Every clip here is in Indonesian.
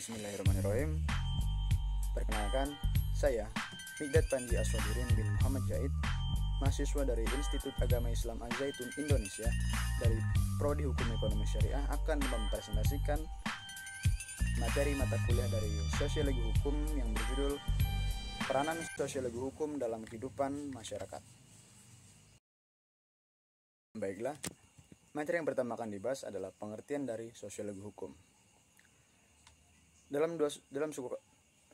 Bismillahirrahmanirrahim. Perkenalkan, saya Mikdad Panji Aswadurin bin Muhammad Jaid, mahasiswa dari Institut Agama Islam Al-Zaitun Indonesia dari Prodi Hukum Ekonomi Syariah, akan mempresentasikan materi mata kuliah dari Sosiologi Hukum yang berjudul Peranan Sosiologi Hukum dalam Kehidupan Masyarakat. Baiklah, materi yang pertama akan dibahas adalah pengertian dari sosiologi hukum. Dalam suku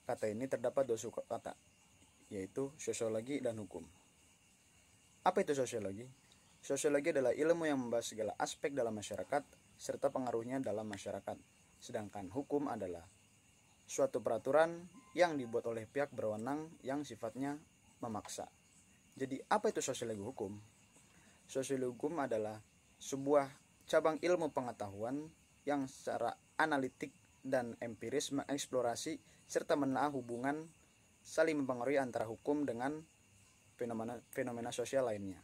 kata ini terdapat dua suku kata, yaitu sosiologi dan hukum. Apa itu sosiologi? Sosiologi adalah ilmu yang membahas segala aspek dalam masyarakat serta pengaruhnya dalam masyarakat. Sedangkan hukum adalah suatu peraturan yang dibuat oleh pihak berwenang yang sifatnya memaksa. Jadi apa itu sosiologi hukum? Sosiologi hukum adalah sebuah cabang ilmu pengetahuan yang secara analitik dan empiris mengeksplorasi serta menelaah hubungan saling mempengaruhi antara hukum dengan fenomena sosial lainnya.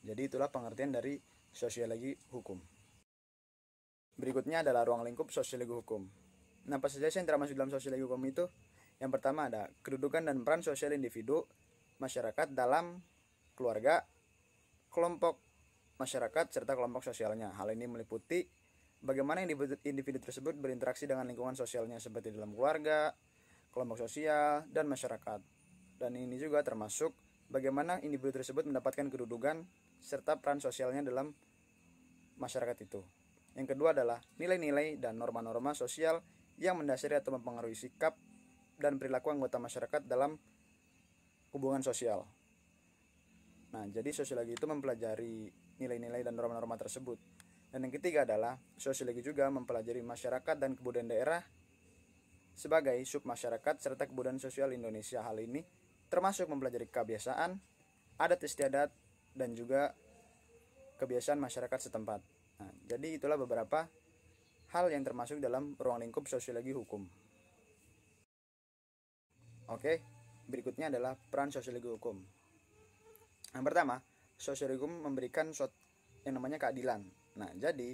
Jadi itulah pengertian dari sosiologi hukum. Berikutnya adalah ruang lingkup sosiologi hukum. Nah, apa saja yang termasuk dalam sosiologi hukum itu? Yang pertama ada kedudukan dan peran sosial individu masyarakat dalam keluarga, kelompok masyarakat, serta kelompok sosialnya. Hal ini meliputi bagaimana individu tersebut berinteraksi dengan lingkungan sosialnya seperti dalam keluarga, kelompok sosial, dan masyarakat. Dan ini juga termasuk bagaimana individu tersebut mendapatkan kedudukan serta peran sosialnya dalam masyarakat itu. Yang kedua adalah nilai-nilai dan norma-norma sosial yang mendasari atau mempengaruhi sikap dan perilaku anggota masyarakat dalam hubungan sosial. Nah, jadi sosiologi itu mempelajari nilai-nilai dan norma-norma tersebut. Dan yang ketiga adalah sosiologi juga mempelajari masyarakat dan kebudayaan daerah sebagai submasyarakat serta kebudayaan sosial Indonesia. Hal ini termasuk mempelajari kebiasaan, adat istiadat, dan juga kebiasaan masyarakat setempat. Nah, jadi itulah beberapa hal yang termasuk dalam ruang lingkup sosiologi hukum. Oke, berikutnya adalah peran sosiologi hukum. Yang pertama, sosiologi hukum memberikan yang namanya keadilan. Nah, jadi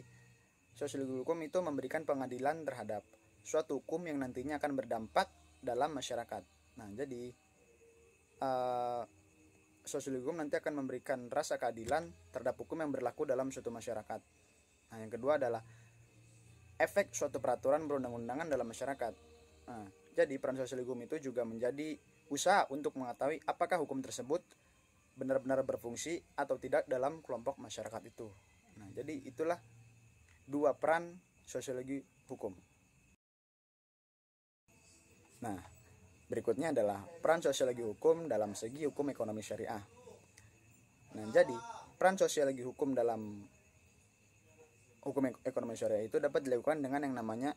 sosiologi hukum itu memberikan pengadilan terhadap suatu hukum yang nantinya akan berdampak dalam masyarakat. Nah, jadi sosiologi hukum nanti akan memberikan rasa keadilan terhadap hukum yang berlaku dalam suatu masyarakat. Nah, yang kedua adalah efek suatu peraturan perundang-undangan dalam masyarakat. Nah, jadi peran sosiologi hukum itu juga menjadi usaha untuk mengetahui apakah hukum tersebut benar-benar berfungsi atau tidak dalam kelompok masyarakat itu. Nah, jadi itulah dua peran sosiologi hukum. Nah, berikutnya adalah peran sosiologi hukum dalam segi hukum ekonomi syariah. Nah, jadi peran sosiologi hukum dalam hukum ekonomi syariah itu dapat dilakukan dengan yang namanya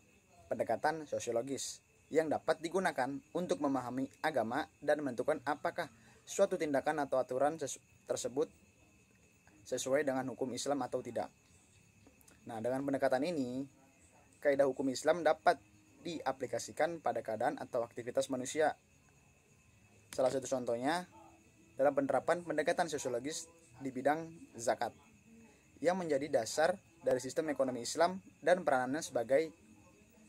pendekatan sosiologis yang dapat digunakan untuk memahami agama dan menentukan apakah suatu tindakan atau aturan tersebut sesuai dengan hukum Islam atau tidak. Nah, dengan pendekatan ini, kaidah hukum Islam dapat diaplikasikan pada keadaan atau aktivitas manusia. Salah satu contohnya dalam penerapan pendekatan sosiologis di bidang zakat, yang menjadi dasar dari sistem ekonomi Islam dan peranannya sebagai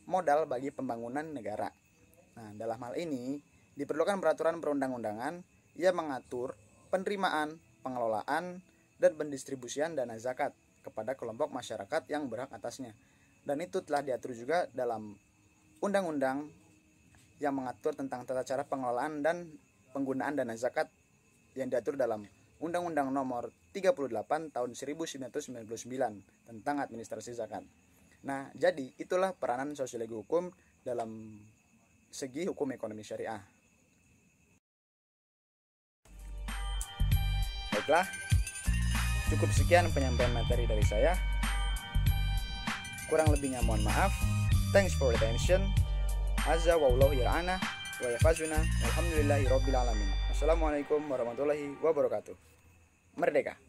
modal bagi pembangunan negara. Nah, dalam hal ini diperlukan peraturan perundang-undangan yang mengatur penerimaan, pengelolaan, dan pendistribusian dana zakat kepada kelompok masyarakat yang berhak atasnya. Dan itu telah diatur juga dalam undang-undang yang mengatur tentang tata cara pengelolaan dan penggunaan dana zakat yang diatur dalam Undang-Undang Nomor 38 Tahun 1999 tentang administrasi zakat. Nah, jadi itulah peranan sosiologi hukum dalam segi hukum ekonomi syariah. Baiklah, cukup sekian penyampaian materi dari saya. Kurang lebihnya mohon maaf. Thanks for attention. Azza wa wallahu ya'ana wa yafazuna. Alhamdulillahirabbil alamin. Assalamualaikum warahmatullahi wabarakatuh. Merdeka.